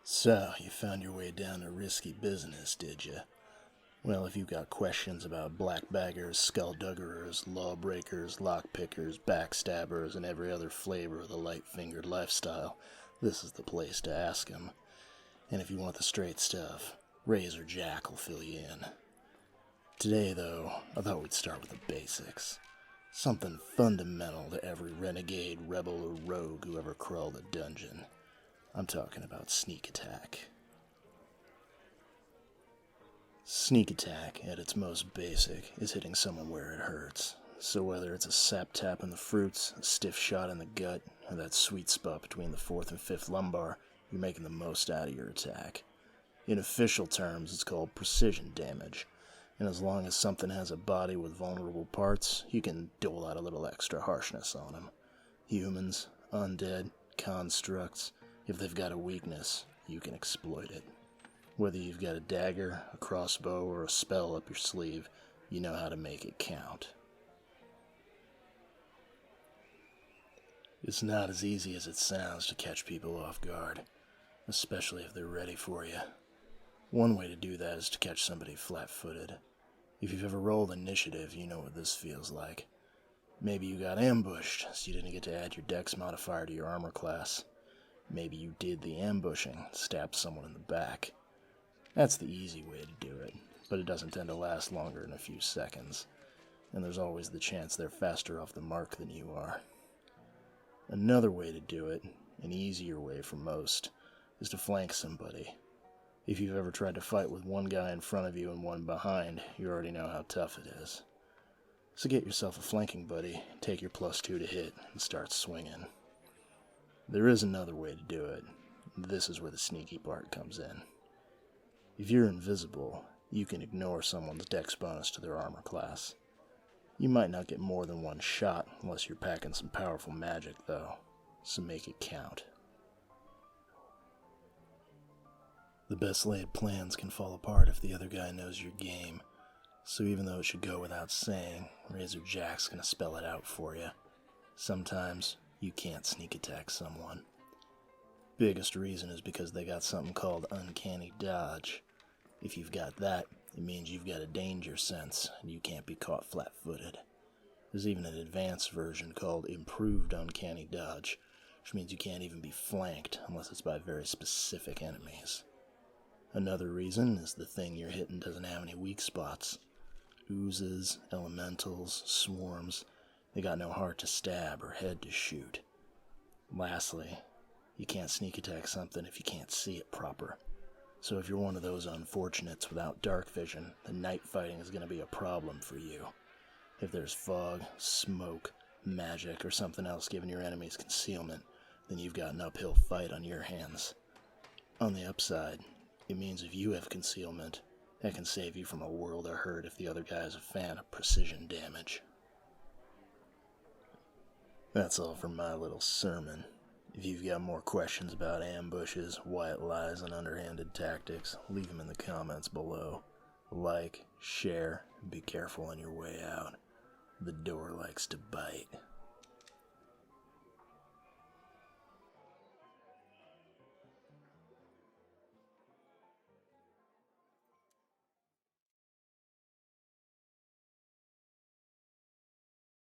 So, you found your way down to risky business, did you? Well, if you've got questions about blackbaggers, skullduggerers, lawbreakers, lockpickers, backstabbers, and every other flavor of the light-fingered lifestyle, this is the place to ask 'em. And if you want the straight stuff, Razor Jack will fill you in. Today, though, I thought we'd start with the basics. Something fundamental to every renegade, rebel, or rogue who ever crawled a dungeon. I'm talking about sneak attack. Sneak attack, at its most basic, is hitting someone where it hurts. So whether it's a sap tap in the fruits, a stiff shot in the gut, or that sweet spot between the fourth and fifth lumbar, you're making the most out of your attack. In official terms, it's called precision damage, and as long as something has a body with vulnerable parts, you can dole out a little extra harshness on them. Humans, undead, constructs, if they've got a weakness, you can exploit it. Whether you've got a dagger, a crossbow, or a spell up your sleeve, you know how to make it count. It's not as easy as it sounds to catch people off guard, especially if they're ready for you. One way to do that is to catch somebody flat-footed. If you've ever rolled initiative, you know what this feels like. Maybe you got ambushed, so you didn't get to add your dex modifier to your armor class. Maybe you did the ambushing, stabbed someone in the back. That's the easy way to do it, but it doesn't tend to last longer than a few seconds, and there's always the chance they're faster off the mark than you are. Another way to do it, an easier way for most, is to flank somebody. If you've ever tried to fight with one guy in front of you and one behind, you already know how tough it is. So get yourself a flanking buddy, take your +2 to hit, and start swinging. There is another way to do it. This is where the sneaky part comes in. If you're invisible, you can ignore someone's dex bonus to their armor class. You might not get more than one shot unless you're packing some powerful magic, though, so make it count. The best laid plans can fall apart if the other guy knows your game, so even though it should go without saying, Razor Jack's gonna spell it out for you. Sometimes you can't sneak attack someone. Biggest reason is because they got something called uncanny dodge. If you've got that, it means you've got a danger sense, and you can't be caught flat-footed. There's even an advanced version called improved uncanny dodge, which means you can't even be flanked unless it's by very specific enemies. Another reason is the thing you're hitting doesn't have any weak spots. Oozes, elementals, swarms, they got no heart to stab or head to shoot. Lastly, you can't sneak attack something if you can't see it proper. So if you're one of those unfortunates without dark vision, then night fighting is going to be a problem for you. If there's fog, smoke, magic, or something else giving your enemies concealment, then you've got an uphill fight on your hands. On the upside, it means if you have concealment, that can save you from a world of hurt if the other guy is a fan of precision damage. That's all for my little sermon. If you've got more questions about ambushes, white lies, and underhanded tactics, leave them in the comments below. Like, share, and be careful on your way out. The door likes to bite.